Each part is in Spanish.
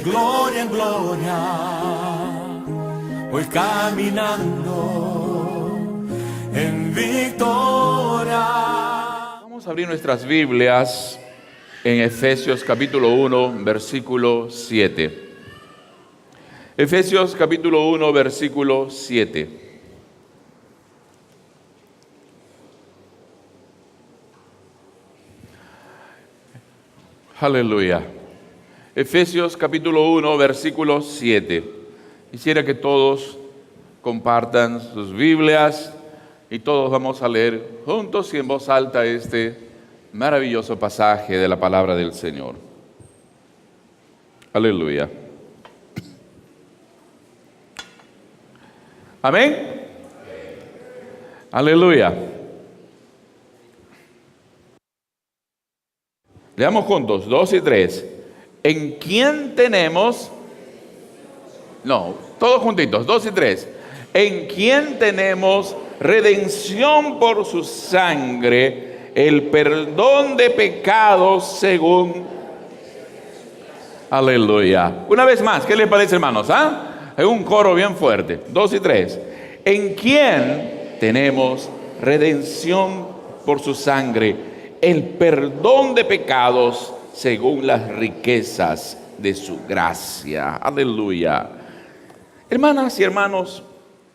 gloria en gloria, voy caminando en victoria. Vamos a abrir nuestras Biblias en Efesios capítulo 1, versículo 7. Efesios capítulo 1, versículo 7. Aleluya. Efesios capítulo 1, versículo 7. Quisiera que todos compartan sus Biblias y todos vamos a leer juntos y en voz alta este maravilloso pasaje de la palabra del Señor. Aleluya. Amén. Aleluya. Leamos juntos, 2 y 3. ¿En quién tenemos? No, todos juntitos, 2 y 3. ¿En quién tenemos redención por su sangre, el perdón de pecados según? Aleluya. Una vez más, ¿qué les parece, hermanos? Es un coro bien fuerte. 2 y 3. ¿En quién tenemos redención por su sangre, el perdón de pecados según las riquezas de su gracia? Aleluya. Hermanas y hermanos,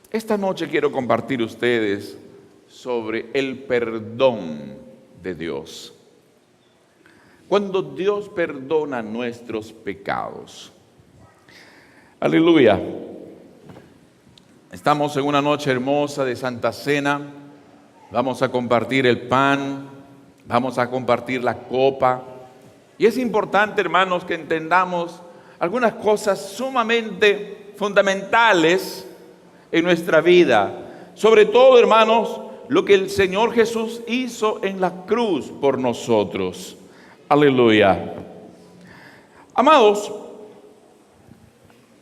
esta noche quiero compartir ustedes sobre el perdón de Dios. Cuando Dios perdona nuestros pecados. Aleluya. Estamos en una noche hermosa de Santa Cena. Vamos a compartir el pan. Vamos a compartir la copa. Y es importante, hermanos, que entendamos algunas cosas sumamente fundamentales en nuestra vida. Sobre todo, hermanos, lo que el Señor Jesús hizo en la cruz por nosotros. Aleluya. Amados,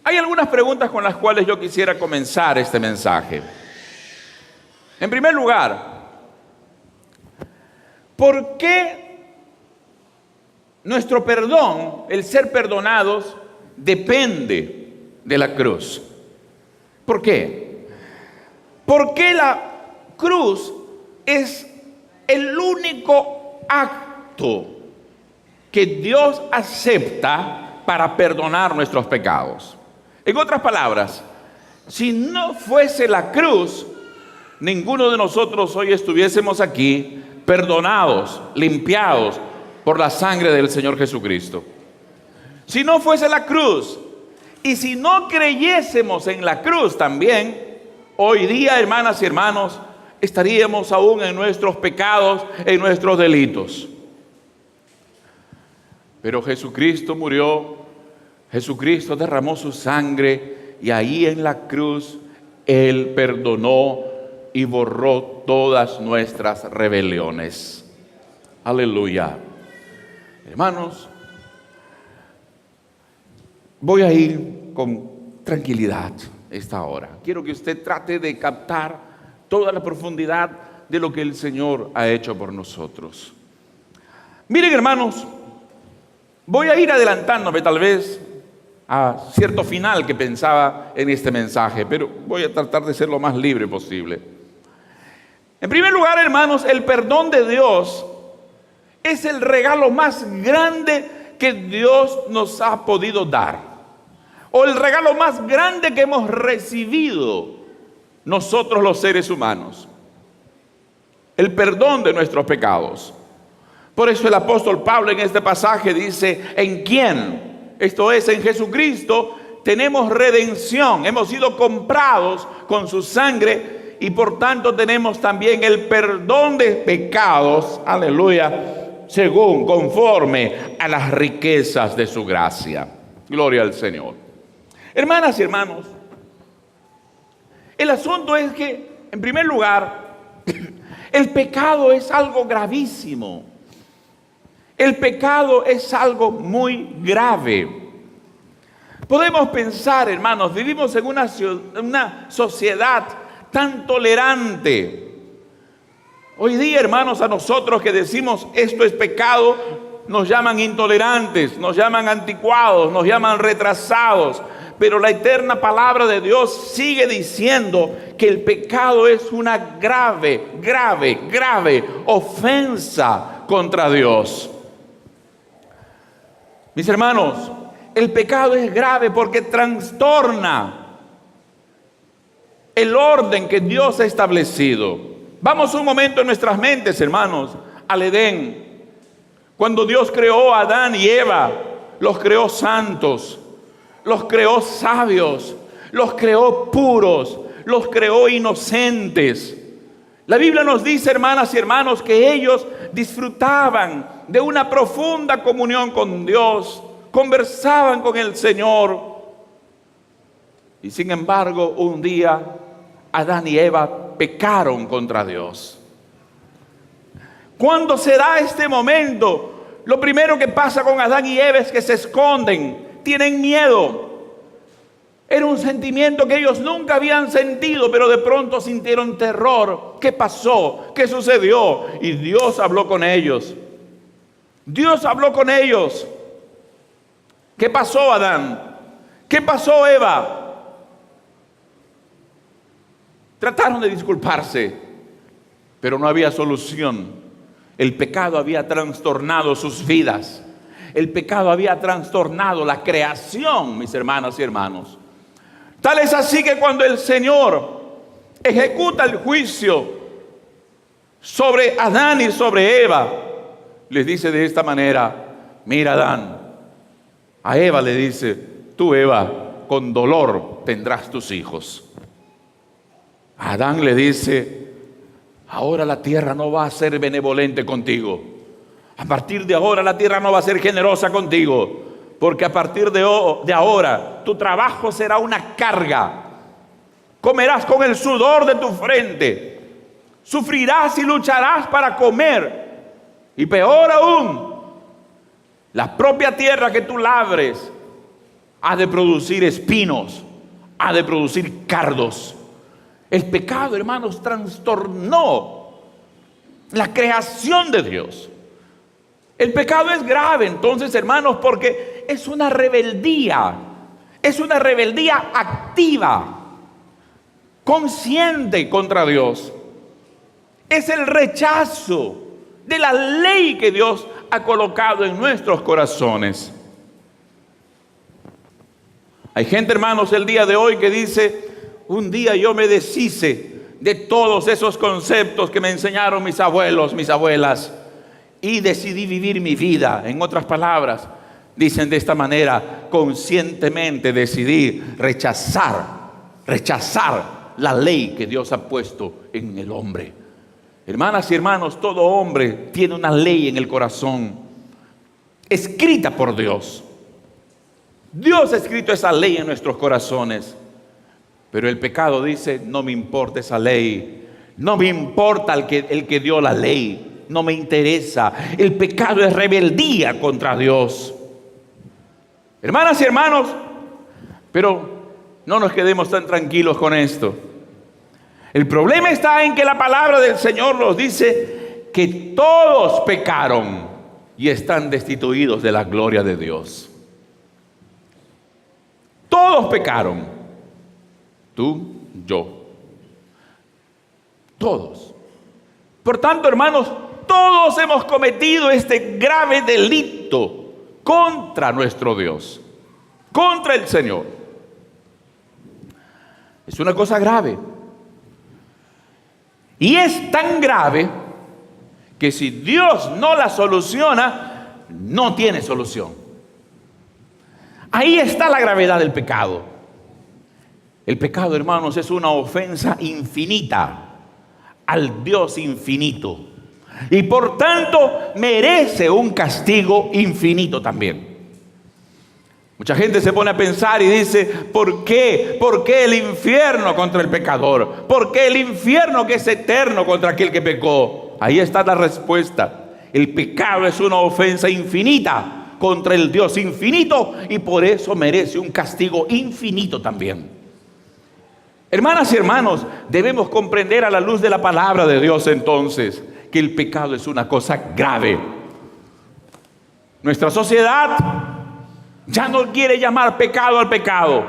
hay algunas preguntas con las cuales yo quisiera comenzar este mensaje. En primer lugar, ¿por qué nuestro perdón, el ser perdonados, depende de la cruz? ¿Por qué? Porque la cruz es el único acto que Dios acepta para perdonar nuestros pecados. En otras palabras, si no fuese la cruz, ninguno de nosotros hoy estuviésemos aquí perdonados, limpiados por la sangre del Señor Jesucristo. Si no fuese la cruz, y si no creyésemos en la cruz también, hoy día, hermanas y hermanos, estaríamos aún en nuestros pecados, en nuestros delitos. Pero Jesucristo murió, Jesucristo derramó su sangre, y ahí en la cruz Él perdonó y borró todas nuestras rebeliones. Aleluya. Hermanos, voy a ir con tranquilidad esta hora. Quiero que usted trate de captar toda la profundidad de lo que el Señor ha hecho por nosotros. Miren, hermanos, voy a ir adelantándome tal vez a cierto final que pensaba en este mensaje, pero voy a tratar de ser lo más libre posible. En primer lugar, hermanos, el perdón de Dios es el regalo más grande que Dios nos ha podido dar, o el regalo más grande que hemos recibido nosotros los seres humanos. El perdón de nuestros pecados. Por eso el apóstol Pablo en este pasaje dice: ¿en quién? Esto es, en Jesucristo tenemos redención, hemos sido comprados con su sangre y por tanto tenemos también el perdón de pecados, aleluya, según, conforme a las riquezas de su gracia. Gloria al Señor. Hermanas y hermanos, el asunto es que, en primer lugar, el pecado es algo gravísimo. El pecado es algo muy grave. Podemos pensar, hermanos, vivimos en una sociedad tan tolerante. Hoy día, hermanos, a nosotros que decimos esto es pecado, nos llaman intolerantes, nos llaman anticuados, nos llaman retrasados. Pero la eterna palabra de Dios sigue diciendo que el pecado es una grave ofensa contra Dios. Mis hermanos, el pecado es grave porque trastorna el orden que Dios ha establecido. Vamos un momento en nuestras mentes, hermanos, al Edén. Cuando Dios creó a Adán y Eva, los creó santos, los creó sabios, los creó puros, los creó inocentes. La Biblia nos dice, hermanas y hermanos, que ellos disfrutaban de una profunda comunión con Dios, conversaban con el Señor. Y sin embargo, un día Adán y Eva pecaron contra Dios. ¿Cuándo se da este momento? Lo primero que pasa con Adán y Eva es que se esconden, tienen miedo. Era un sentimiento que ellos nunca habían sentido, pero de pronto sintieron terror. ¿Qué pasó? ¿Qué sucedió? Y Dios habló con ellos. Dios habló con ellos. ¿Qué pasó, Adán? ¿Qué pasó, Eva? Trataron de disculparse, pero no había solución. El pecado había trastornado sus vidas. El pecado había trastornado la creación, mis hermanas y hermanos. Tal es así que cuando el Señor ejecuta el juicio sobre Adán y sobre Eva, les dice de esta manera: mira, Adán, a Eva le dice, tú, Eva, con dolor tendrás tus hijos. A Adán le dice, ahora la tierra no va a ser benevolente contigo. A partir de ahora la tierra no va a ser generosa contigo, porque a partir de ahora tu trabajo será una carga. Comerás con el sudor de tu frente, sufrirás y lucharás para comer. Y peor aún, la propia tierra que tú labres ha de producir espinos, ha de producir cardos. El pecado, hermanos, trastornó la creación de Dios. El pecado es grave, entonces, hermanos, porque es una rebeldía activa, consciente contra Dios. Es el rechazo de la ley que Dios ha colocado en nuestros corazones. Hay gente, hermanos, el día de hoy que dice, un día yo me deshice de todos esos conceptos que me enseñaron mis abuelos, mis abuelas, y decidí vivir mi vida. En otras palabras, dicen de esta manera, conscientemente decidí rechazar la ley que Dios ha puesto en el hombre. Hermanas y hermanos, todo hombre tiene una ley en el corazón, escrita por Dios. Dios ha escrito esa ley en nuestros corazones. Pero el pecado dice, no me importa esa ley, no me importa el que dio la ley, no me interesa. El pecado es rebeldía contra Dios. Hermanas y hermanos, pero no nos quedemos tan tranquilos con esto. El problema está en que la palabra del Señor nos dice que todos pecaron y están destituidos de la gloria de Dios. Todos pecaron. Tú, yo. Todos. Por tanto, hermanos, todos hemos cometido este grave delito contra nuestro Dios, contra el Señor. Es una cosa grave. Y es tan grave que si Dios no la soluciona, no tiene solución. Ahí está la gravedad del pecado. El pecado, hermanos, es una ofensa infinita al Dios infinito. Y por tanto merece un castigo infinito también. Mucha gente se pone a pensar y dice, ¿por qué? ¿Por qué el infierno contra el pecador? ¿Por qué el infierno que es eterno contra aquel que pecó? Ahí está la respuesta. El pecado es una ofensa infinita contra el Dios infinito y por eso merece un castigo infinito también. Hermanas y hermanos, debemos comprender a la luz de la palabra de Dios entonces que el pecado es una cosa grave. Nuestra sociedad ya no quiere llamar pecado al pecado.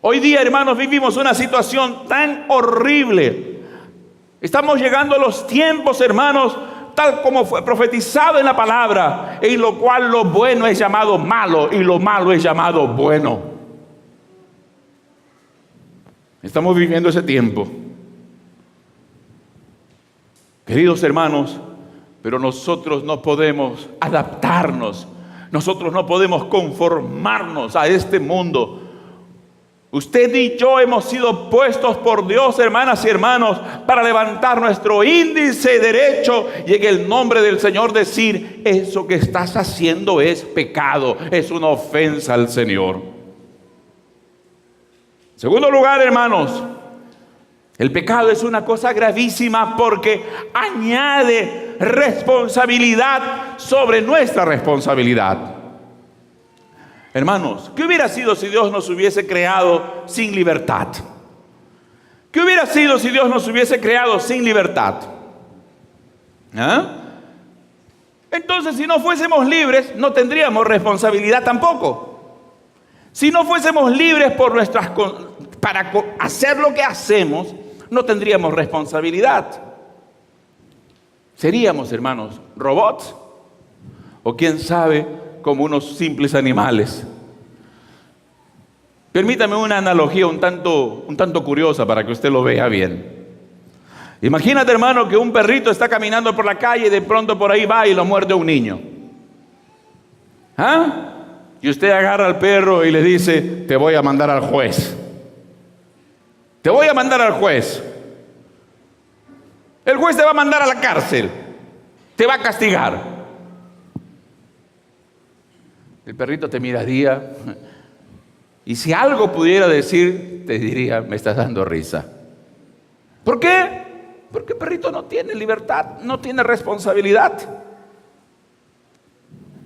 Hoy día, hermanos, vivimos una situación tan horrible. Estamos llegando a los tiempos, hermanos, tal como fue profetizado en la palabra, en lo cual lo bueno es llamado malo y lo malo es llamado bueno. Estamos viviendo ese tiempo. Queridos hermanos, pero nosotros no podemos adaptarnos, nosotros no podemos conformarnos a este mundo. Usted y yo hemos sido puestos por Dios, hermanas y hermanos, para levantar nuestro índice derecho y en el nombre del Señor decir: eso que estás haciendo es pecado, es una ofensa al Señor. En segundo lugar, hermanos, el pecado es una cosa gravísima porque añade responsabilidad sobre nuestra responsabilidad. Hermanos, ¿qué hubiera sido si Dios nos hubiese creado sin libertad? ¿Qué hubiera sido si Dios nos hubiese creado sin libertad? Entonces, si no fuésemos libres, no tendríamos responsabilidad tampoco. Si no fuésemos libres para hacer lo que hacemos, no tendríamos responsabilidad. Seríamos, hermanos, robots, o quién sabe, como unos simples animales. Permítame una analogía un tanto curiosa para que usted lo vea bien. Imagínate, hermano, que un perrito está caminando por la calle y de pronto por ahí va y lo muerde un niño. Y usted agarra al perro y le dice: te voy a mandar al juez. Te voy a mandar al juez. El juez te va a mandar a la cárcel. Te va a castigar. El perrito te miraría y si algo pudiera decir, te diría: me estás dando risa. ¿Por qué? Porque el perrito no tiene libertad, no tiene responsabilidad.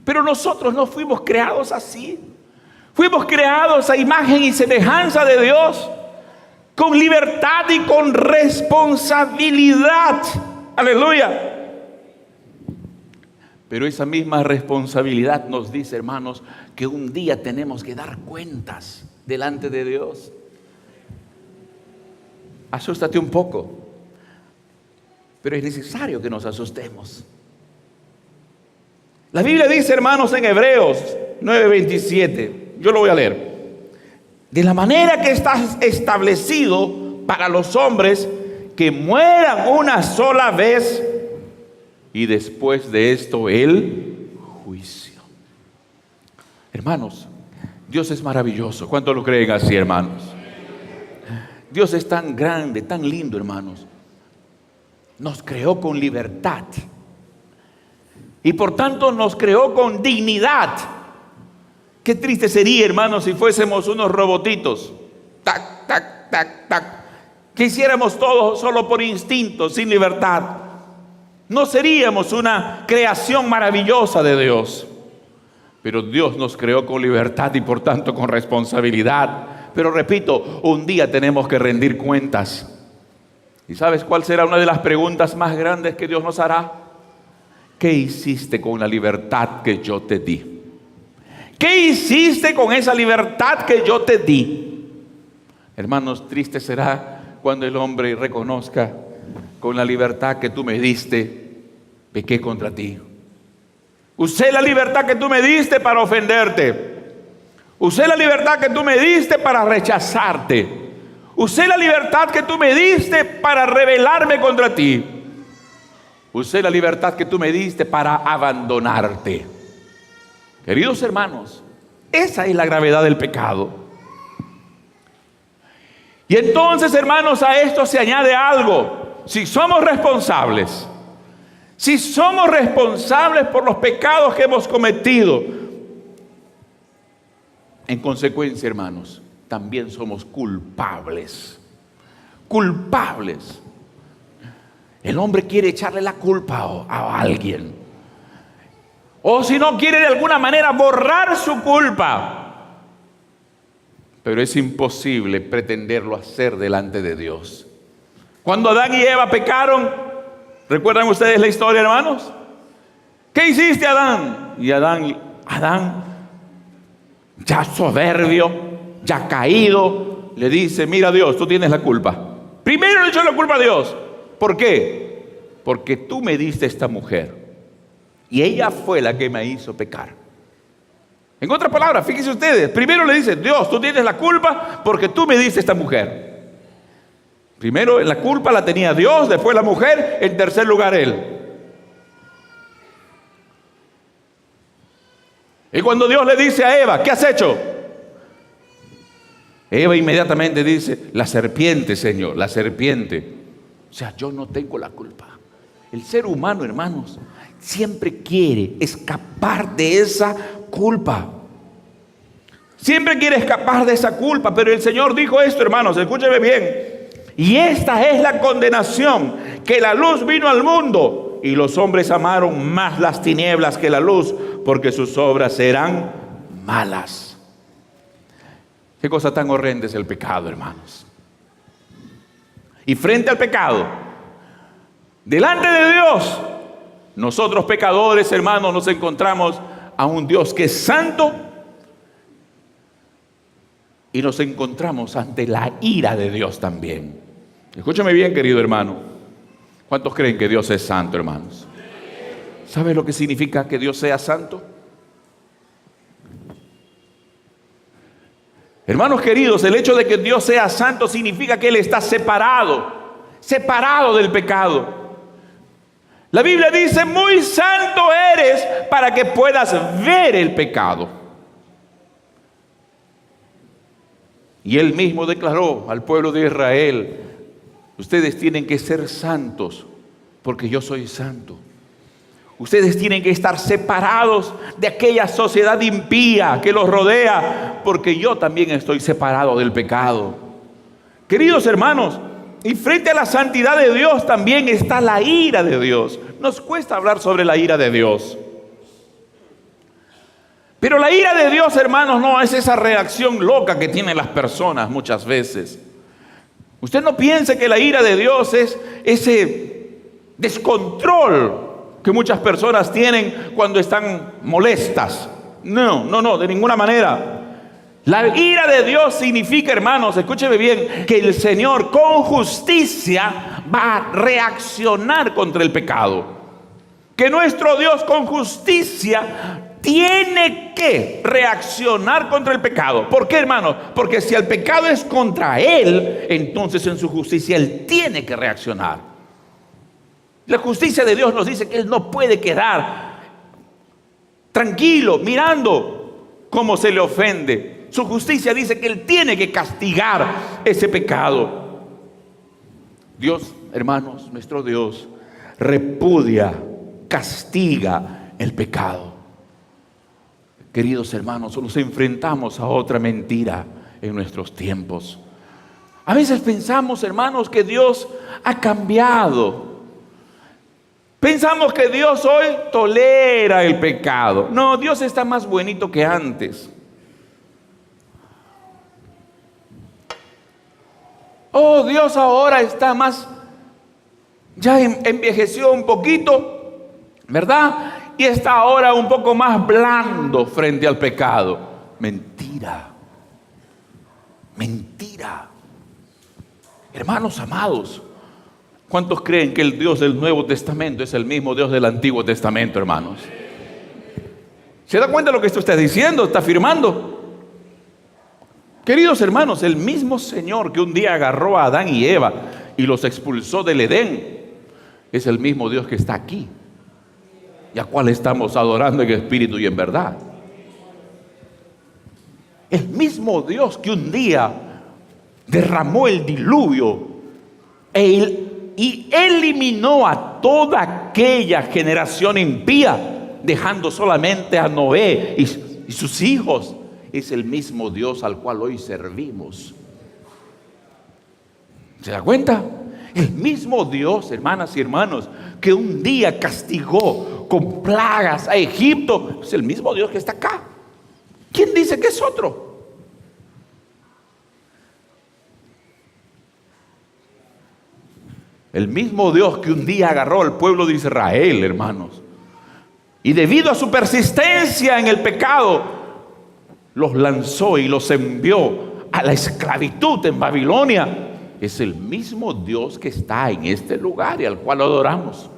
Pero nosotros no fuimos creados así. Fuimos creados a imagen y semejanza de Dios, con libertad y con responsabilidad. Aleluya. Pero esa misma responsabilidad nos dice, hermanos, que un día tenemos que dar cuentas delante de Dios. Asústate un poco, pero es necesario que nos asustemos. La Biblia dice, hermanos, en Hebreos 9:27, yo lo voy a leer: de la manera que está establecido para los hombres que mueran una sola vez, y después de esto el juicio. Hermanos, Dios es maravilloso. ¿Cuántos lo creen así, hermanos? Dios es tan grande, tan lindo, hermanos. Nos creó con libertad y por tanto nos creó con dignidad. Qué triste sería, hermanos, si fuésemos unos robotitos. Tac, tac, tac, tac. Que hiciéramos todo solo por instinto, sin libertad. No seríamos una creación maravillosa de Dios. Pero Dios nos creó con libertad y por tanto con responsabilidad. Pero repito, un día tenemos que rendir cuentas. ¿Y sabes cuál será una de las preguntas más grandes que Dios nos hará? ¿Qué hiciste con la libertad que yo te di? ¿Qué hiciste con esa libertad que yo te di? Hermanos, triste será cuando el hombre reconozca: con la libertad que tú me diste, pequé contra ti. Usé la libertad que tú me diste para ofenderte. Usé la libertad que tú me diste para rechazarte. Usé la libertad que tú me diste para rebelarme contra ti. Usé la libertad que tú me diste para abandonarte. Queridos hermanos, esa es la gravedad del pecado. Y entonces, hermanos, a esto se añade algo. Si somos responsables por los pecados que hemos cometido, en consecuencia, hermanos, también somos culpables. Culpables. El hombre quiere echarle la culpa a alguien. O si no, quiere de alguna manera borrar su culpa. Pero es imposible pretenderlo hacer delante de Dios. Cuando Adán y Eva pecaron, ¿recuerdan ustedes la historia, hermanos? ¿qué hiciste, Adán? Y Adán, ya soberbio, ya caído, le dice, mira Dios, tú tienes la culpa. Primero le echó la culpa a Dios. ¿Por qué? Porque tú me diste esta mujer y ella fue la que me hizo pecar. En otras palabras, fíjense ustedes, primero le dice, Dios, tú tienes la culpa porque tú me diste esta mujer. Primero la culpa la tenía Dios, después la mujer, en tercer lugar él. Y cuando Dios le dice a Eva, ¿qué has hecho? Eva inmediatamente dice, la serpiente, Señor, la serpiente. O sea, yo no tengo la culpa. El ser humano, hermanos, siempre quiere escapar de esa culpa. Siempre quiere escapar de esa culpa, pero el Señor dijo esto, hermanos, escúcheme bien. Y esta es la condenación, que la luz vino al mundo y los hombres amaron más las tinieblas que la luz, porque sus obras eran malas. Qué cosa tan horrenda es el pecado, hermanos. Y frente al pecado, delante de Dios, nosotros pecadores, hermanos, nos encontramos a un Dios que es santo y nos encontramos ante la ira de Dios también. Escúchame bien, querido hermano. ¿Cuántos creen que Dios es santo, hermanos? ¿Sabes lo que significa que Dios sea santo? Hermanos queridos, el hecho de que Dios sea santo significa que Él está separado del pecado. La Biblia dice, muy santo eres para que puedas ver el pecado. Y Él mismo declaró al pueblo de Israel, ustedes tienen que ser santos porque yo soy santo. Ustedes tienen que estar separados de aquella sociedad impía que los rodea, porque yo también estoy separado del pecado. Queridos hermanos, y frente a la santidad de Dios también está la ira de Dios. Nos cuesta hablar sobre la ira de Dios. Pero la ira de Dios, hermanos, no es esa reacción loca que tienen las personas muchas veces. Usted no piense que la ira de Dios es ese descontrol que muchas personas tienen cuando están molestas. No, de ninguna manera. La ira de Dios significa, hermanos, escúcheme bien, que el Señor con justicia va a reaccionar contra el pecado. Que nuestro Dios con justicia tiene que reaccionar contra el pecado. ¿Por qué, hermanos? Porque si el pecado es contra Él, entonces en su justicia Él tiene que reaccionar. La justicia de Dios nos dice que Él no puede quedar tranquilo mirando cómo se le ofende. Su justicia dice que Él tiene que castigar ese pecado. Dios, hermanos, nuestro Dios repudia, castiga el pecado. Queridos hermanos, nos enfrentamos a otra mentira en nuestros tiempos. A veces pensamos, hermanos, que Dios ha cambiado. Pensamos que Dios hoy tolera el pecado. No, Dios está más bonito que antes. Oh, Dios ahora está más, ya envejeció un poquito, ¿verdad? Y está ahora un poco más blando frente al pecado. Mentira. Mentira. Hermanos amados, ¿cuántos creen que el Dios del Nuevo Testamento es el mismo Dios del Antiguo Testamento, hermanos? ¿Se da cuenta de lo que esto está diciendo? Está afirmando. Queridos hermanos, el mismo Señor que un día agarró a Adán y Eva y los expulsó del Edén, es el mismo Dios que está aquí y a cual estamos adorando en espíritu y en verdad. El mismo Dios que un día derramó el diluvio y eliminó a toda aquella generación impía, dejando solamente a Noé y sus hijos, es el mismo Dios al cual hoy servimos. ¿Se da cuenta? El mismo Dios, hermanas y hermanos, que un día castigó con plagas a Egipto, es el mismo Dios que está acá. ¿Quién dice que es otro? El mismo Dios que un día agarró al pueblo de Israel, hermanos, Y debido a su persistencia en el pecado, los lanzó y los envió a la esclavitud en Babilonia. Es el mismo Dios que está en este lugar y al cual adoramos.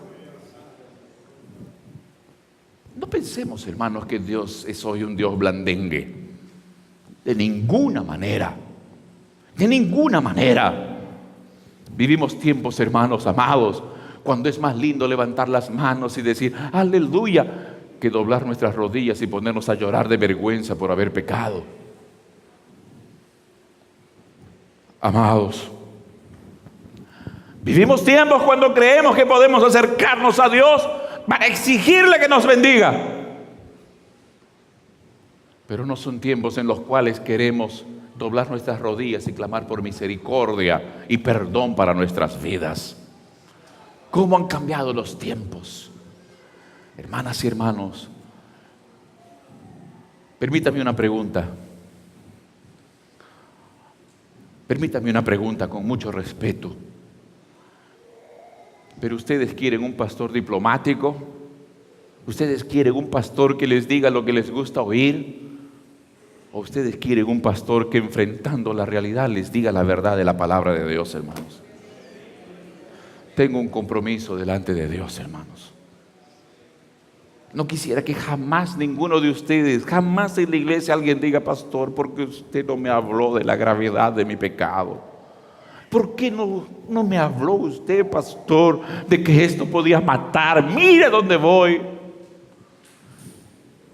No pensemos, hermanos, que Dios es hoy un Dios blandengue. De ninguna manera. De ninguna manera. Vivimos tiempos, hermanos amados, cuando es más lindo levantar las manos y decir aleluya, que doblar nuestras rodillas y ponernos a llorar de vergüenza por haber pecado. Amados, vivimos tiempos cuando creemos que podemos acercarnos a Dios para exigirle que nos bendiga. Pero no son tiempos en los cuales queremos doblar nuestras rodillas y clamar por misericordia y perdón para nuestras vidas. ¿Cómo han cambiado los tiempos? Hermanas y hermanos, permítame una pregunta. Permítame una pregunta con mucho respeto. ¿Pero ustedes quieren un pastor diplomático? ¿Ustedes quieren un pastor que les diga lo que les gusta oír? ¿O ustedes quieren un pastor que enfrentando la realidad les diga la verdad de la palabra de Dios, hermanos? Tengo un compromiso delante de Dios, hermanos. No quisiera que jamás ninguno de ustedes, jamás en la iglesia alguien diga, pastor, porque usted no me habló de la gravedad de mi pecado. ¿Por qué no me habló usted, pastor, de que esto podía matar? Mire dónde voy.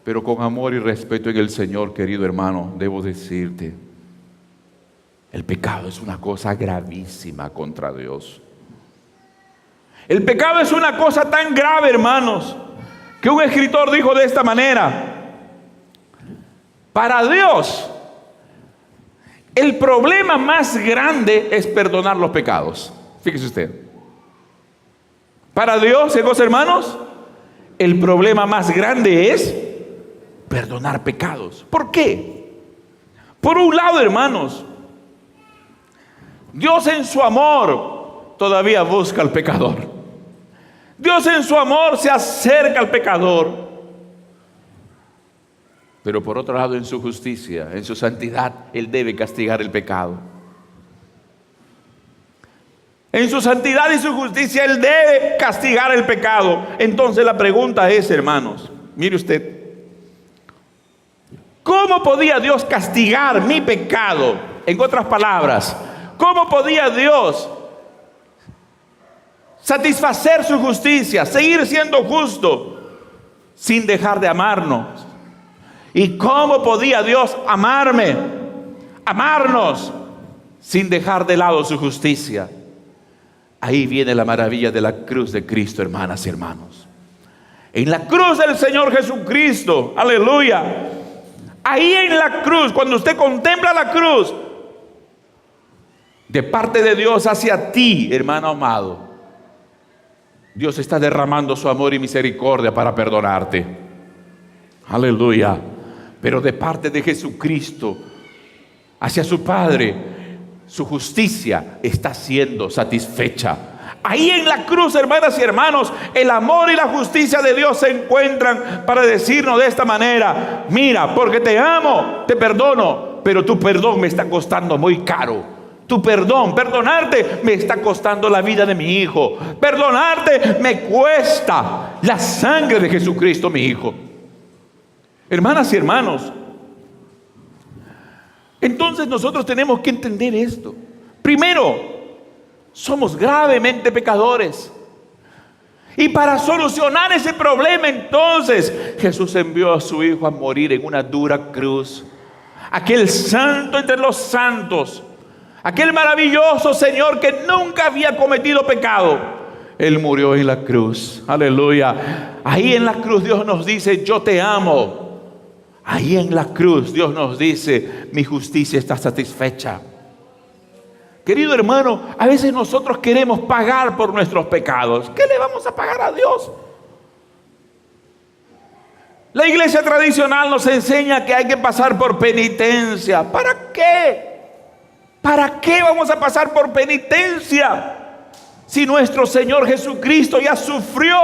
Pero con amor y respeto en el Señor, querido hermano, debo decirte, el pecado es una cosa gravísima contra Dios. El pecado es una cosa tan grave, hermanos, que un escritor dijo de esta manera: para Dios, el problema más grande es perdonar los pecados. Fíjese usted. Para Dios, hermanos, el problema más grande es perdonar pecados. ¿Por qué? Por un lado, hermanos, Dios en su amor todavía busca al pecador. Dios en su amor se acerca al pecador. Pero por otro lado, en su justicia, en su santidad, Él debe castigar el pecado. En su santidad y su justicia, Él debe castigar el pecado. Entonces la pregunta es, hermanos, mire usted, ¿cómo podía Dios castigar mi pecado? En otras palabras, ¿cómo podía Dios satisfacer su justicia, seguir siendo justo, sin dejar de amarnos? ¿Y cómo podía Dios amarnos, sin dejar de lado su justicia? Ahí viene la maravilla de la cruz de Cristo, hermanas y hermanos. En la cruz del Señor Jesucristo, aleluya. Ahí en la cruz, cuando usted contempla la cruz, de parte de Dios hacia ti, hermano amado, Dios está derramando su amor y misericordia para perdonarte. Aleluya. Pero de parte de Jesucristo hacia su Padre, su justicia está siendo satisfecha. Ahí en la cruz, hermanas y hermanos, el amor y la justicia de Dios se encuentran para decirnos de esta manera: mira, porque te amo, te perdono, pero tu perdón me está costando muy caro. Tu perdonarte me está costando la vida de mi hijo. Perdonarte me cuesta la sangre de Jesucristo, mi hijo. Hermanas y hermanos, entonces nosotros tenemos que entender esto. Primero, somos gravemente pecadores. Y para solucionar ese problema, entonces, Jesús envió a su Hijo a morir en una dura cruz. Aquel santo entre los santos, aquel maravilloso Señor que nunca había cometido pecado, Él murió en la cruz. Aleluya. Ahí en la cruz Dios nos dice: yo te amo. Ahí en la cruz Dios nos dice: mi justicia está satisfecha. Querido hermano, a veces nosotros queremos pagar por nuestros pecados. ¿Qué le vamos a pagar a Dios? La iglesia tradicional nos enseña que hay que pasar por penitencia. ¿Para qué? ¿Para qué vamos a pasar por penitencia? Si nuestro Señor Jesucristo ya sufrió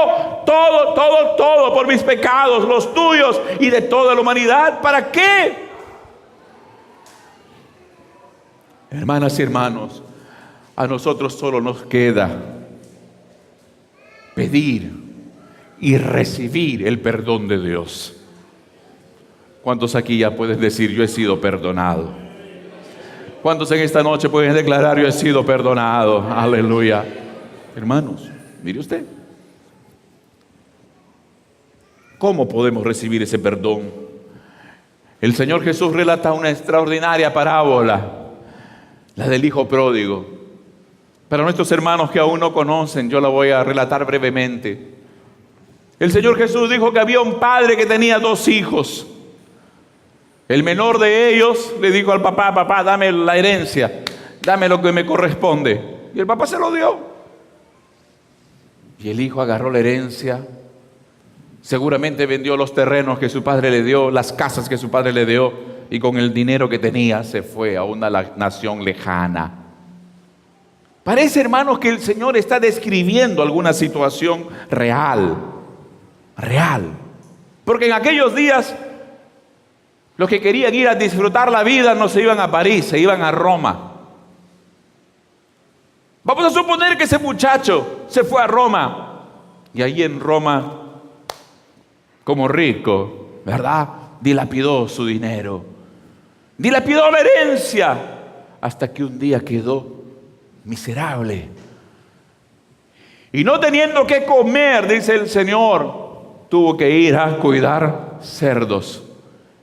todo por mis pecados, los tuyos y de toda la humanidad, ¿para qué? Hermanas y hermanos, a nosotros solo nos queda pedir y recibir el perdón de Dios. ¿Cuántos aquí ya pueden decir yo he sido perdonado? ¿Cuántos en esta noche pueden declarar yo he sido perdonado? Aleluya. Hermanos, mire usted, ¿cómo podemos recibir ese perdón? El Señor Jesús relata una extraordinaria parábola, la del hijo pródigo. Para nuestros hermanos que aún no conocen, yo la voy a relatar brevemente. El Señor Jesús dijo que había un padre que tenía 2 hijos. El menor de ellos le dijo al papá: papá, dame la herencia, dame lo que me corresponde. Y el papá se lo dio. Y el hijo agarró la herencia, seguramente vendió los terrenos que su padre le dio, las casas que su padre le dio, y con el dinero que tenía se fue a una nación lejana. Parece, hermanos, que el Señor está describiendo alguna situación real. Porque en aquellos días los que querían ir a disfrutar la vida no se iban a París, se iban a Roma. Vamos a suponer que ese muchacho se fue a Roma y allí en Roma, como rico, ¿verdad?, dilapidó su dinero, dilapidó la herencia, hasta que un día quedó miserable. Y no teniendo que comer, dice el Señor, tuvo que ir a cuidar cerdos.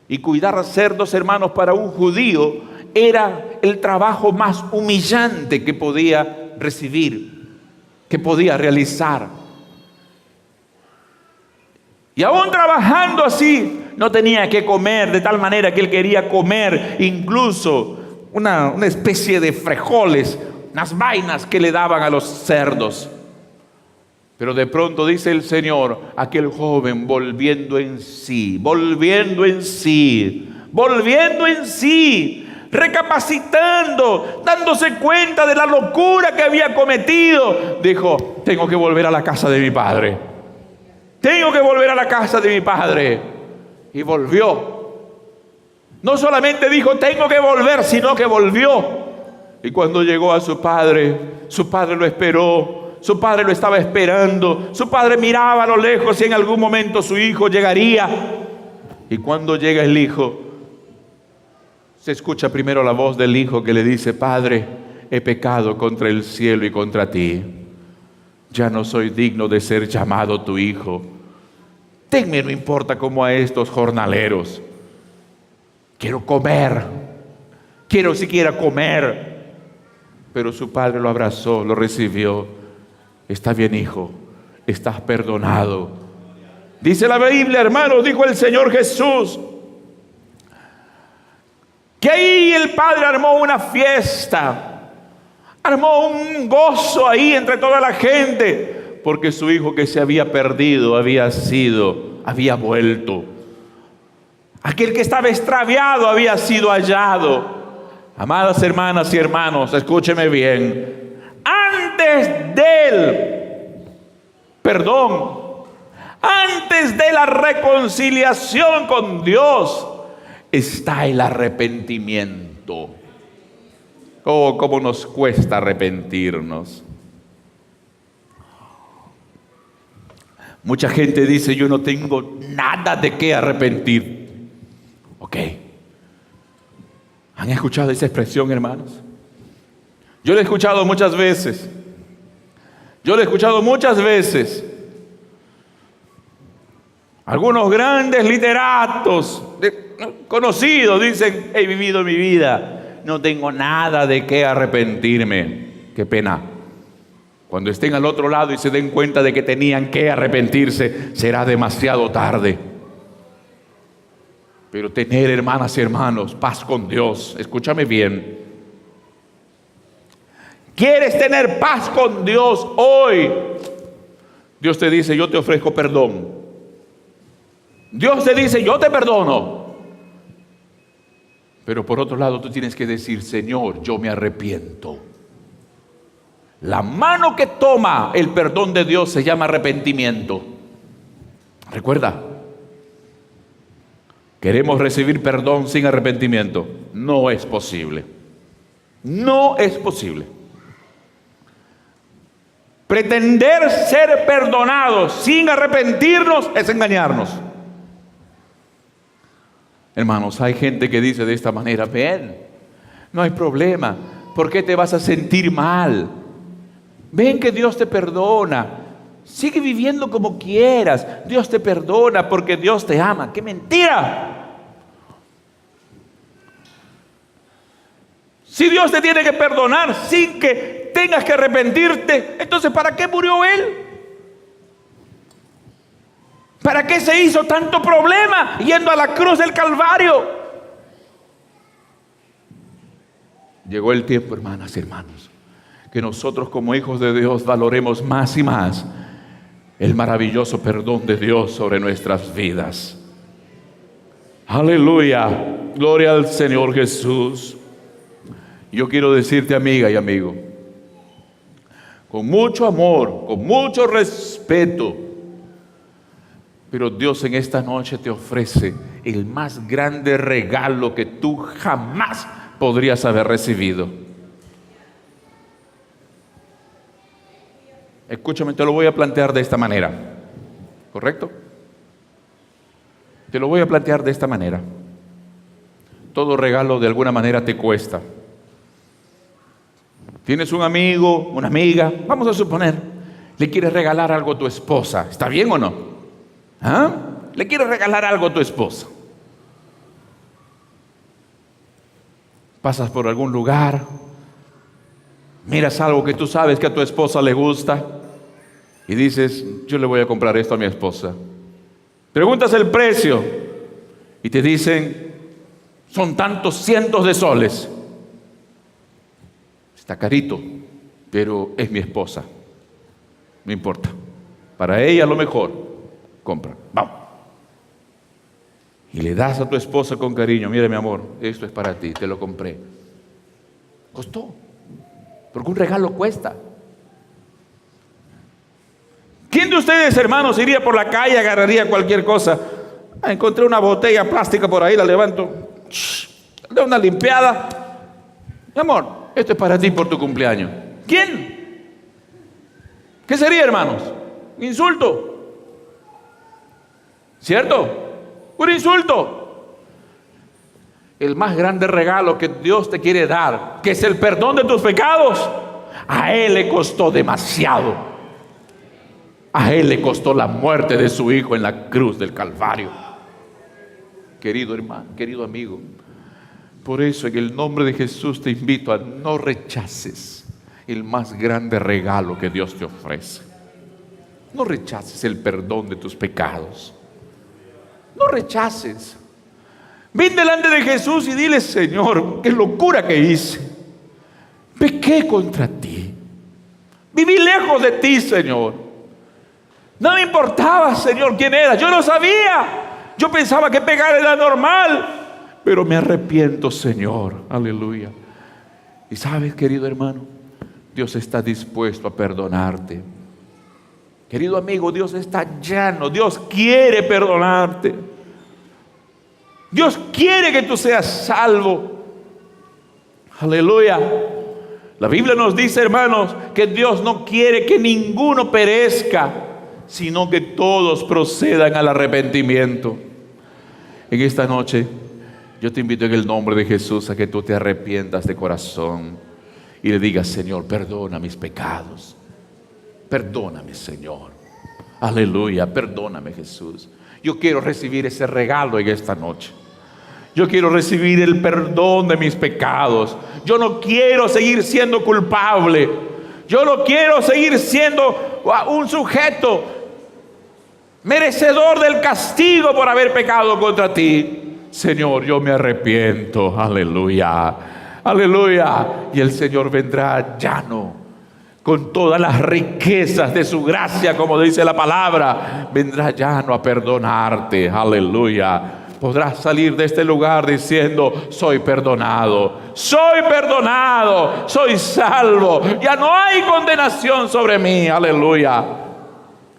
Y cuidar cerdos, hermanos, para un judío era el trabajo más humillante que podía recibir, que podía realizar. Y aún trabajando así, no tenía que comer, de tal manera que él quería comer incluso una especie de frijoles, unas vainas que le daban a los cerdos. Pero de pronto, dice el Señor, aquel joven volviendo en sí, recapacitando, dándose cuenta de la locura que había cometido, dijo: tengo que volver a la casa de mi padre. Tengo que volver a la casa de mi padre. Y volvió. No solamente dijo tengo que volver, sino que volvió. Y cuando llegó a su padre lo esperó. Su padre lo estaba esperando. Su padre miraba a lo lejos si en algún momento su hijo llegaría. Y cuando llega el hijo, se escucha primero la voz del hijo que le dice: Padre, he pecado contra el cielo y contra ti. Ya no soy digno de ser llamado tu hijo. Tenme, no importa, como a estos jornaleros. Quiero comer. Quiero siquiera comer. Pero su padre lo abrazó, lo recibió. Está bien, hijo, estás perdonado. Dice la Biblia, hermanos, dijo el Señor Jesús, que ahí el padre armó una fiesta, armó un gozo ahí entre toda la gente, porque su hijo que se había perdido había vuelto. Aquel que estaba extraviado había sido hallado. Amadas hermanas y hermanos, escúcheme bien. Antes del perdón, antes de la reconciliación con Dios, está el arrepentimiento. Oh, cómo nos cuesta arrepentirnos. Mucha gente dice: yo no tengo nada de qué arrepentir. Ok. ¿Han escuchado esa expresión, hermanos? Yo la he escuchado muchas veces. Algunos grandes literatos conocidos dicen: he vivido mi vida, no tengo nada de qué arrepentirme. Qué pena. Cuando estén al otro lado y se den cuenta de que tenían que arrepentirse, será demasiado tarde. Pero tener, hermanas y hermanos, paz con Dios. Escúchame bien. ¿Quieres tener paz con Dios hoy? Dios te dice: yo te ofrezco perdón. Dios te dice: yo te perdono. Pero por otro lado tú tienes que decir: Señor, yo me arrepiento. La mano que toma el perdón de Dios se llama arrepentimiento. Recuerda, queremos recibir perdón sin arrepentimiento. No es posible. No es posible. Pretender ser perdonados sin arrepentirnos es engañarnos. Hermanos, hay gente que dice de esta manera: ven, no hay problema, ¿por qué te vas a sentir mal? Ven que Dios te perdona, sigue viviendo como quieras, Dios te perdona porque Dios te ama. ¡Qué mentira! Si Dios te tiene que perdonar sin que tengas que arrepentirte, entonces ¿para qué murió Él? ¿Para qué se hizo tanto problema yendo a la cruz del Calvario? Llegó el tiempo, hermanas y hermanos, que nosotros como hijos de Dios valoremos más y más el maravilloso perdón de Dios sobre nuestras vidas. Aleluya, gloria al Señor Jesús. Yo quiero decirte, amiga y amigo, con mucho amor, con mucho respeto, pero Dios en esta noche te ofrece el más grande regalo que tú jamás podrías haber recibido. Escúchame, te lo voy a plantear de esta manera, ¿correcto? Te lo voy a plantear de esta manera. Todo regalo de alguna manera te cuesta. Tienes un amigo, una amiga, vamos a suponer, le quieres regalar algo a tu esposa. ¿Está bien o no? ¿Ah? Le quieres regalar algo a tu esposa. Pasas por algún lugar, miras algo que tú sabes que a tu esposa le gusta y dices: yo le voy a comprar esto a mi esposa. Preguntas el precio y te dicen: son tantos cientos de soles. Está carito, pero es mi esposa. No importa. Para ella lo mejor. Compra. Vamos. Y le das a tu esposa con cariño: mira, mi amor, esto es para ti, te lo compré. Costó. Porque un regalo cuesta. ¿Quién de ustedes, hermanos, iría por la calle, agarraría cualquier cosa? Encontré una botella plástica por ahí, la levanto, le doy una limpiada. Mi amor, esto es para ti por tu cumpleaños. ¿Quién? ¿Qué sería, hermanos? Insulto. ¿Cierto? Un insulto. El más grande regalo que Dios te quiere dar, que es el perdón de tus pecados, a Él le costó demasiado. A Él le costó la muerte de su Hijo en la cruz del Calvario. Querido hermano, querido amigo, por eso en el nombre de Jesús te invito a no rechaces el más grande regalo que Dios te ofrece. No rechaces el perdón de tus pecados. No rechaces. Ven delante de Jesús y dile: Señor, qué locura que hice. Pequé contra ti. Viví lejos de ti, Señor. No me importaba, Señor, quién eras. Yo no sabía. Yo pensaba que pecar era normal. Pero me arrepiento, Señor. Aleluya. Y sabes, querido hermano, Dios está dispuesto a perdonarte. Querido amigo, Dios está llano. Dios quiere perdonarte. Dios quiere que tú seas salvo. Aleluya. La Biblia nos dice, hermanos, que Dios no quiere que ninguno perezca, sino que todos procedan al arrepentimiento. En esta noche, yo te invito en el nombre de Jesús a que tú te arrepientas de corazón y le digas: Señor, perdona mis pecados. Perdóname, Señor. Aleluya, perdóname, Jesús. Yo quiero recibir ese regalo en esta noche. Yo quiero recibir el perdón de mis pecados. Yo no quiero seguir siendo culpable. Yo no quiero seguir siendo un sujeto merecedor del castigo por haber pecado contra ti. Señor, yo me arrepiento. Aleluya, aleluya. Y el Señor vendrá llano, con todas las riquezas de su gracia, como dice la palabra. Vendrá llano a perdonarte. Aleluya. podrás salir de este lugar diciendo: soy perdonado, soy salvo, ya no hay condenación sobre mí. Aleluya.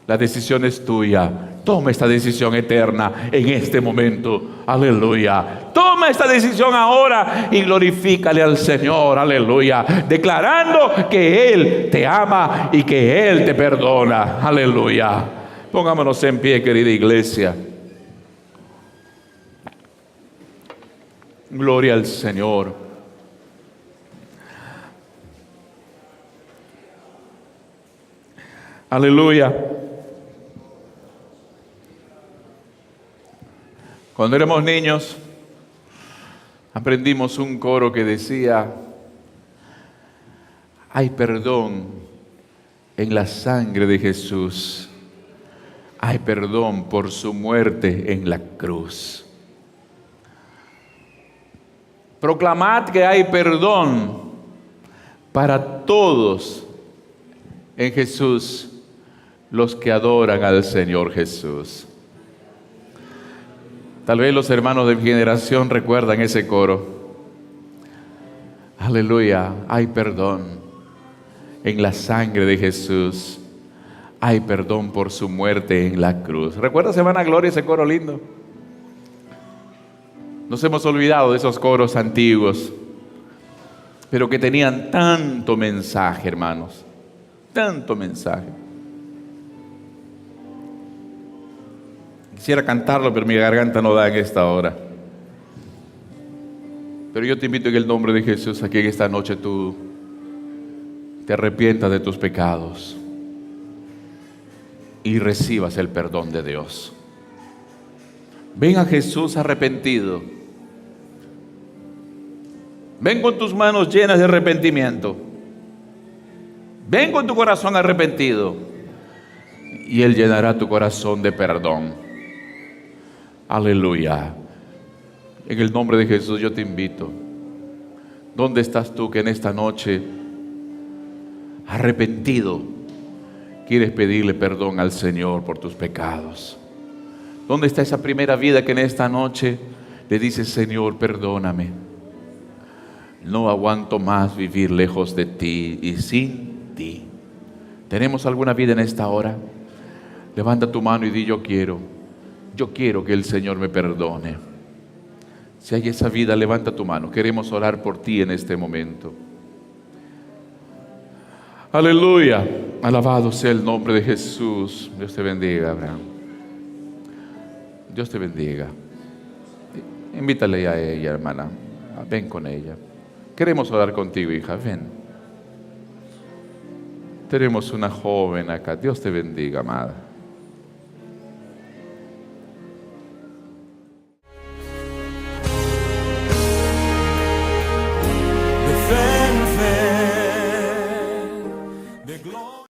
La decisión es tuya. Toma esta decisión eterna en este momento. Aleluya. Toma esta decisión ahora y glorifícale al Señor. Aleluya. Declarando que Él te ama y que Él te perdona. Aleluya. Pongámonos en pie, querida iglesia. Gloria al Señor. Aleluya. Cuando éramos niños, aprendimos un coro que decía: hay perdón en la sangre de Jesús, hay perdón por su muerte en la cruz. Proclamad que hay perdón para todos en Jesús, los que adoran al Señor Jesús. Tal vez los hermanos de mi generación recuerdan ese coro. Aleluya, hay perdón en la sangre de Jesús, hay perdón por su muerte en la cruz. ¿Recuerdas, hermana Gloria, ese coro lindo? Nos hemos olvidado de esos coros antiguos, pero que tenían tanto mensaje, hermanos, tanto mensaje. Quisiera cantarlo, pero mi garganta no da en esta hora. Pero yo te invito en el nombre de Jesús a que en esta noche tú te arrepientas de tus pecados y recibas el perdón de Dios. Ven a Jesús arrepentido. Ven con tus manos llenas de arrepentimiento. Ven con tu corazón arrepentido y Él llenará tu corazón de perdón. Aleluya. En el nombre de Jesús yo te invito. ¿Dónde estás tú que en esta noche, arrepentido, quieres pedirle perdón al Señor por tus pecados? ¿Dónde está esa primera vida que en esta noche le dice: Señor, perdóname? No aguanto más vivir lejos de ti y sin ti. ¿Tenemos alguna vida en esta hora? Levanta tu mano y di: yo quiero que el Señor me perdone. Si hay esa vida, levanta tu mano. Queremos orar por ti en este momento. Aleluya. Alabado sea el nombre de Jesús. Dios te bendiga, Abraham. Dios te bendiga. Invítale a ella, hermana. Ven con ella. Queremos orar contigo, hija. Ven. Tenemos una joven acá. Dios te bendiga, amada.